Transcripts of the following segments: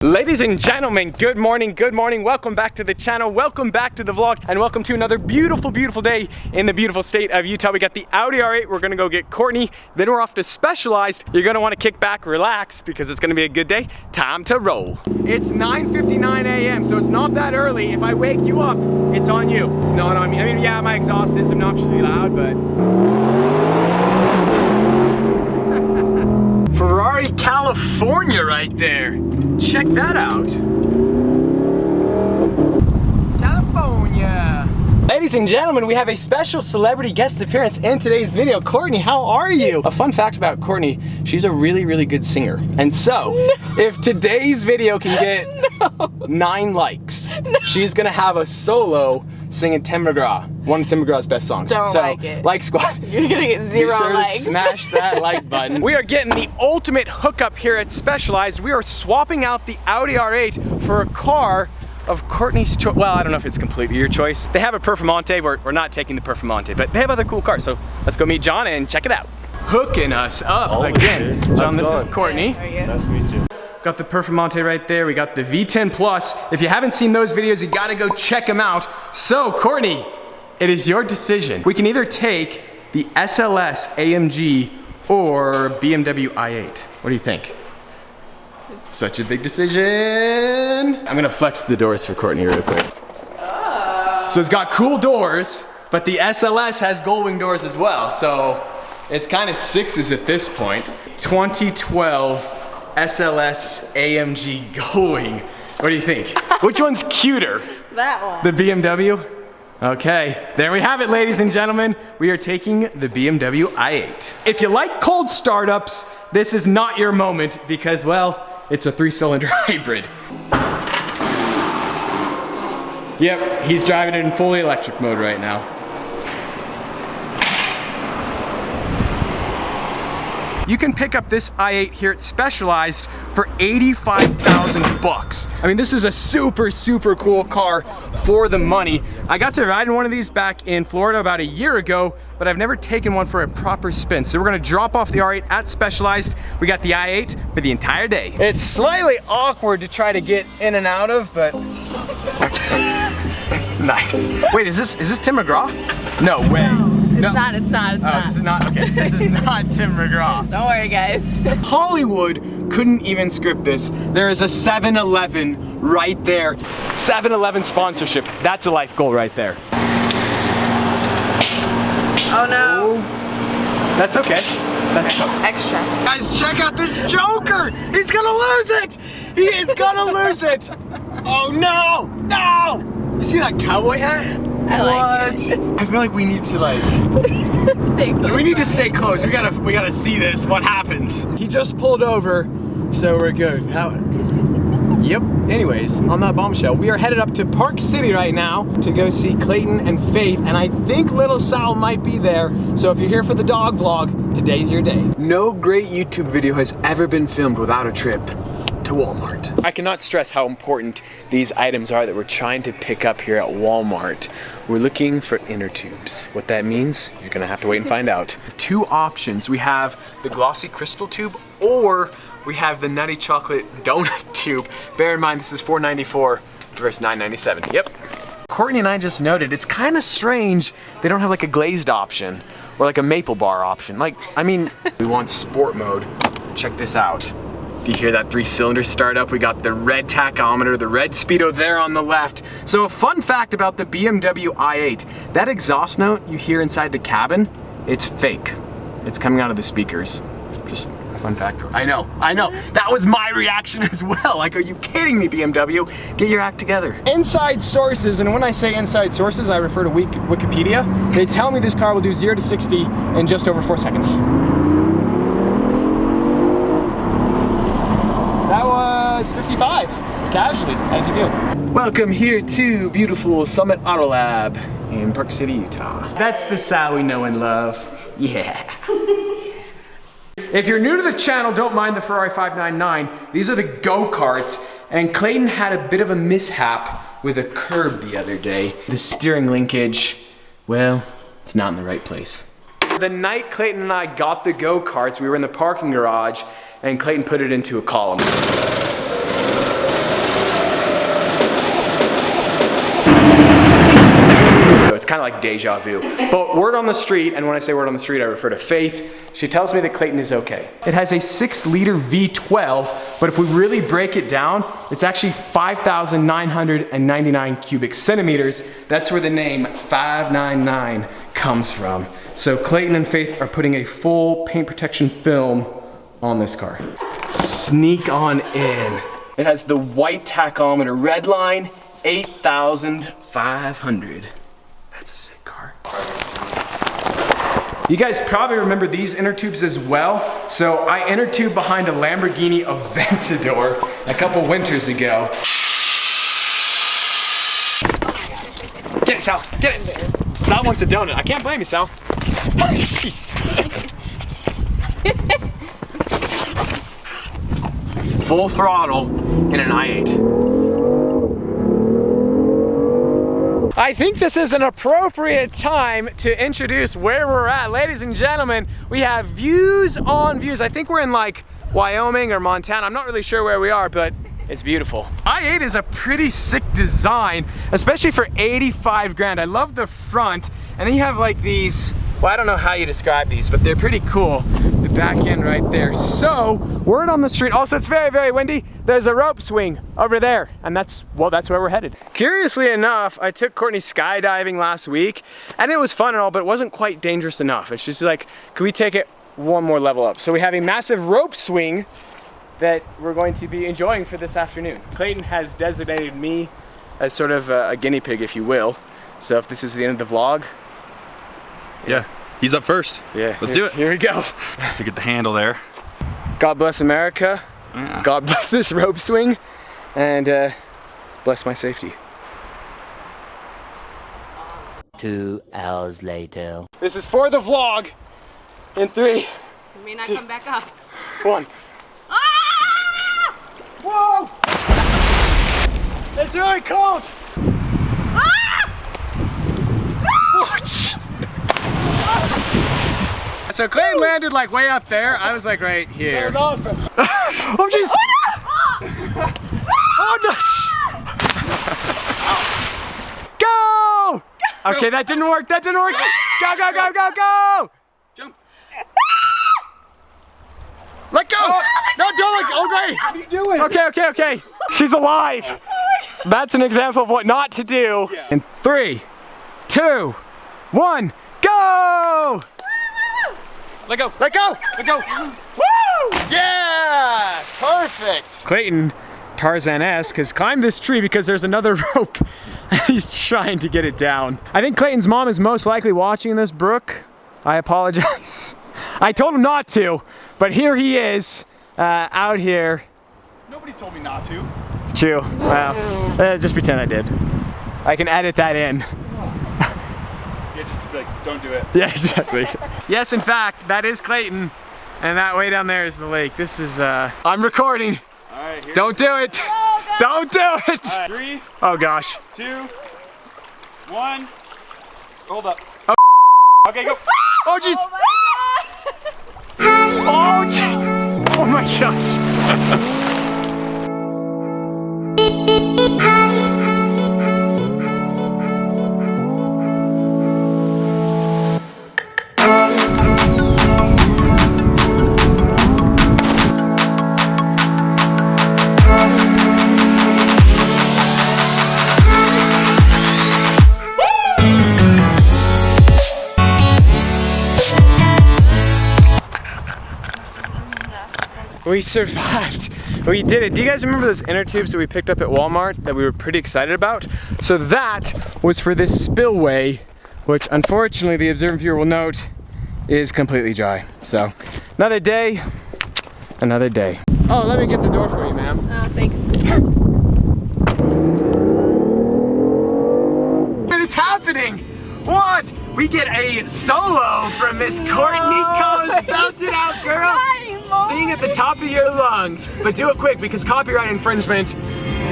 Ladies and gentlemen, good morning, welcome back to the channel, welcome back to the vlog, and welcome to another beautiful, beautiful day in the beautiful state of Utah. We got the Audi R8, we're gonna go get Courtney, then we're off to Specialized. You're gonna wanna kick back, relax, because it's gonna be a good day. Time to roll. It's 9:59 a.m., so it's not that early. If I wake you up, it's on you. It's not on me. I mean, yeah, my exhaust is obnoxiously loud, but... Ferrari, California right there. Check that out. California. Ladies and gentlemen, we have a special celebrity guest appearance in today's video. Courtney, how are you? A fun fact about Courtney, she's a really, really good singer. And so, if today's video can get 9 likes, she's gonna have a solo singing Tim McGraw, one of Tim McGraw's best songs. Don't like it. Like squad. You're gonna get 0 Be sure likes. to smash that like button. We are getting the ultimate hookup here at Specialized. We are swapping out the Audi R8 for a car of Courtney's choice. Well, I don't know if it's completely your choice. They have a Performante. We're not taking the Performante, but they have other cool cars. So let's go meet John and check it out. Hooking us up again. John, this is Courtney. Hey, Nice to meet you. Got the Performante right there. We got the V10 Plus. If you haven't seen those videos, you gotta go check them out. So, Courtney, it is your decision. We can either take the SLS AMG or BMW i8. What do you think? Such a big decision. I'm gonna flex the doors for Courtney real quick. So it's got cool doors, but the SLS has gull-wing doors as well. So it's kind of 6s at this point. 2012 SLS AMG gull-wing. What do you think? Which one's cuter? That one. The BMW? Okay, there we have it, ladies and gentlemen. We are taking the BMW i8. If you like cold startups, this is not your moment because, well, it's a 3-cylinder hybrid. Yep, he's driving it in fully electric mode right now. You can pick up this i8 here at Specialized for 85,000 bucks. I mean, this is a super, super cool car for the money. I got to ride in one of these back in Florida about a year ago, but I've never taken one for a proper spin. So we're gonna drop off the R8 at Specialized. We got the i8 for the entire day. It's slightly awkward to try to get in and out of, but... Nice. Wait, is this Tim McGraw? No way. It's not. This is not, okay, this is not Tim McGraw. Don't worry, guys. Hollywood couldn't even script this. There is a 7-Eleven right there. 7-Eleven sponsorship, that's a life goal right there. Oh no. That's okay. That's Extra. Guys, check out this Joker! He's gonna lose it! He is gonna lose it! Oh no! No! You see that cowboy hat? I like it. I feel like we need to like... Stay close. We need to stay close. We gotta see this, what happens. He just pulled over, so we're good. Yep. Anyways, on that bombshell, we are headed up to Park City right now to go see Clayton and Faith, and I think little Sal might be there. So if you're here for the dog vlog, today's your day. No great YouTube video has ever been filmed without a trip to Walmart. I cannot stress how important these items are that we're trying to pick up here at Walmart. We're looking for inner tubes. What that means, you're gonna have to wait and find out. 2 options. We have the glossy crystal tube, or we have the nutty chocolate donut tube. Bear in mind, this is $4.94 versus $9.97. Yep. Courtney and I just noted, it's kind of strange they don't have like a glazed option or like a maple bar option. Like, I mean, we want sport mode. Check this out. Do you hear that 3-cylinder start up? We got the red tachometer, the red speedo there on the left. So a fun fact about the BMW i8, that exhaust note you hear inside the cabin, it's fake. It's coming out of the speakers. Just a fun fact. I know. That was my reaction as well. Like, are you kidding me, BMW? Get your act together. Inside sources, and when I say inside sources, I refer to Wikipedia. They tell me this car will do 0 to 60 in just over 4 seconds. That was 55, casually, as you do. Welcome here to beautiful Summit Auto Lab in Park City, Utah. That's the Sal we know and love. Yeah. If you're new to the channel, don't mind the Ferrari 599. These are the go-karts, and Clayton had a bit of a mishap with a curb the other day. The steering linkage, well, it's not in the right place. The night Clayton and I got the go-karts, we were in the parking garage, and Clayton put it into a column. kind of like deja vu. But word on the street, and when I say word on the street, I refer to Faith. She tells me that Clayton is okay. It has a 6-liter V12, but if we really break it down, it's actually 5,999 cubic centimeters. That's where the name 599 comes from. So Clayton and Faith are putting a full paint protection film on this car. Sneak on in. It has the white tachometer red line, 8,500. That's a sick car. You guys probably remember these inner tubes as well. So I inner tube behind a Lamborghini Aventador a couple winters ago. Get it, Sal, get it. Sal wants a donut. I can't blame you, Sal. Jeez. Full throttle in an i8. I think this is an appropriate time to introduce where we're at. Ladies and gentlemen, we have views on views. I think we're in like Wyoming or Montana. I'm not really sure where we are, but it's beautiful. i8 is a pretty sick design, especially for 85 grand. I love the front, and then you have like these, well, I don't know how you describe these, but they're pretty cool. The back end right there. So, word on the street, also it's very, very windy. There's a rope swing over there, and that's where we're headed. Curiously enough, I took Courtney skydiving last week, and it was fun and all, but it wasn't quite dangerous enough. It's just like, could we take it one more level up? So we have a massive rope swing that we're going to be enjoying for this afternoon. Clayton has designated me as sort of a guinea pig, if you will. So if this is the end of the vlog. Yeah, he's up first. Yeah, let's do it. Here we go. To get the handle there. God bless America. Yeah. God bless this rope swing, and bless my safety. 2 hours later. This is for the vlog. In 3, You may not come back up. 1. Ah! Whoa! It's really cold. Ah! So Clayton landed like way up there. I was like right here. That was awesome. Oh jeez. Oh no. Go! Okay, that didn't work. That didn't work. Go, go, go, go, go! Jump. Let go! No, don't let go. Okay. What are you doing? Okay, okay, okay. She's alive. That's an example of what not to do. Yeah. In 3, 2, 1, go! Let go. Let go! Let go. Woo! Yeah! Perfect! Clayton, Tarzan-esque, has climbed this tree because there's another rope. He's trying to get it down. I think Clayton's mom is most likely watching this, Brooke. I apologize. I told him not to, but here he is, out here. Nobody told me not to. True. Well, just pretend I did. I can edit that in. Yeah, just to be like, don't do it. Yeah, exactly. Yes, in fact, that is Clayton, and that way down there is the lake. This is, I'm recording. All right, here. Don't do it. Don't do it. All right, 3, Oh gosh. 2, 1. Hold up. Oh. Okay, go. Oh jeez. Oh jeez. Oh my gosh. We survived. We did it. Do you guys remember those inner tubes that we picked up at Walmart that we were pretty excited about? So that was for this spillway, which unfortunately the observant viewer will note is completely dry. So another day, another day. Oh, let me get the door for you, ma'am. Oh, thanks. What is happening? What? We get a solo from Miss Courtney Collins. Belt it out, girl. Sing at the top of your lungs. But do it quick because copyright infringement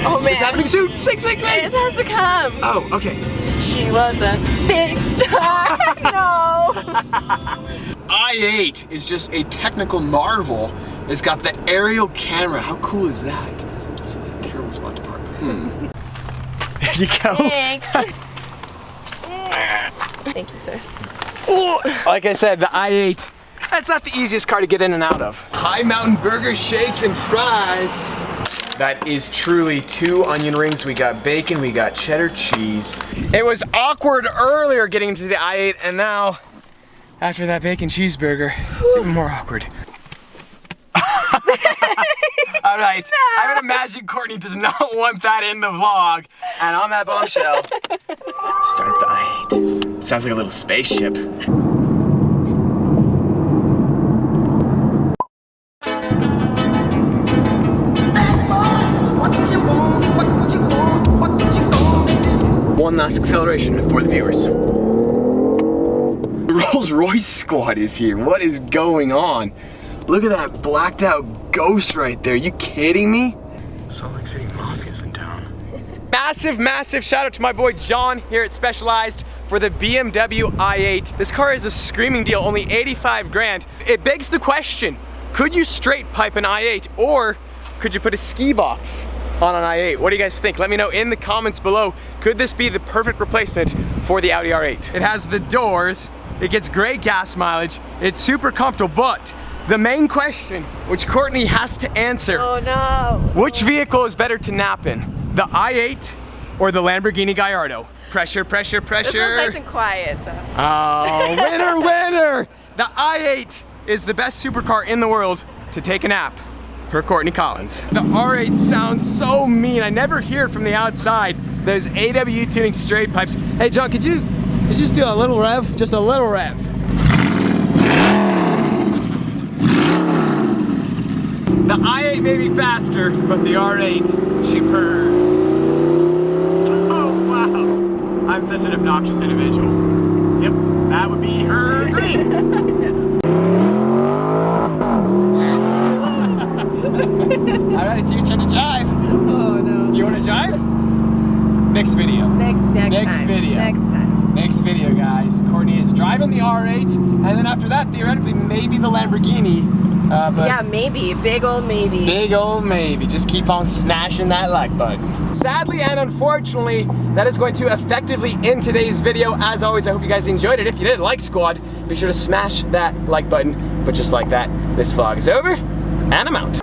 Oh man. is happening soon. Sing, sing, sing. It has to come. Oh, okay. She was a big star. No. i8 is just a technical marvel. It's got the aerial camera. How cool is that? This is a terrible spot to park. There you go. Thanks. Thank you, sir. Like I said, the i8, that's not the easiest car to get in and out of. High Mountain Burger, shakes, and fries. That is truly 2 onion rings. We got bacon, we got cheddar cheese. It was awkward earlier getting into the i8, and now, after that bacon cheeseburger, it's even more awkward. All right, no. I would imagine Courtney does not want that in the vlog. And on that bombshell, start up the i8. Sounds like a little spaceship. One last acceleration for the viewers. The Rolls Royce squad is here. What is going on? Look at that blacked out ghost right there. Are you kidding me? Salt Lake City Mafia's in town. Massive, massive shout out to my boy John here at Specialized for the BMW i8. This car is a screaming deal, only 85 grand. It begs the question, could you straight pipe an i8 or could you put a ski box on an i8? What do you guys think? Let me know in the comments below. Could this be the perfect replacement for the Audi R8? It has the doors, it gets great gas mileage, it's super comfortable, but the main question, which Courtney has to answer. Oh no. Which vehicle is better to nap in? The i8 or the Lamborghini Gallardo? Pressure, pressure, pressure. This one's nice and quiet, so. Oh, winner, winner! The i8 is the best supercar in the world to take a nap, per Courtney Collins. The R8 sounds so mean. I never hear it from the outside. There's AW tuning straight pipes. Hey John, could you just do a little rev? Just a little rev. The i8 may be faster, but the R8, she purrs. So, wow. I'm such an obnoxious individual. Yep, that would be her green. All right, it's your turn to jive. Oh no. Do you want to jive? Next video. Next video. Next time. Next video, guys. Courtney is driving the R8, and then after that, theoretically, maybe the Lamborghini. But yeah, maybe. Big old maybe. Big old maybe. Just keep on smashing that like button. Sadly and unfortunately, that is going to effectively end today's video. As always, I hope you guys enjoyed it. If you did, like squad, be sure to smash that like button. But just like that, this vlog is over, and I'm out.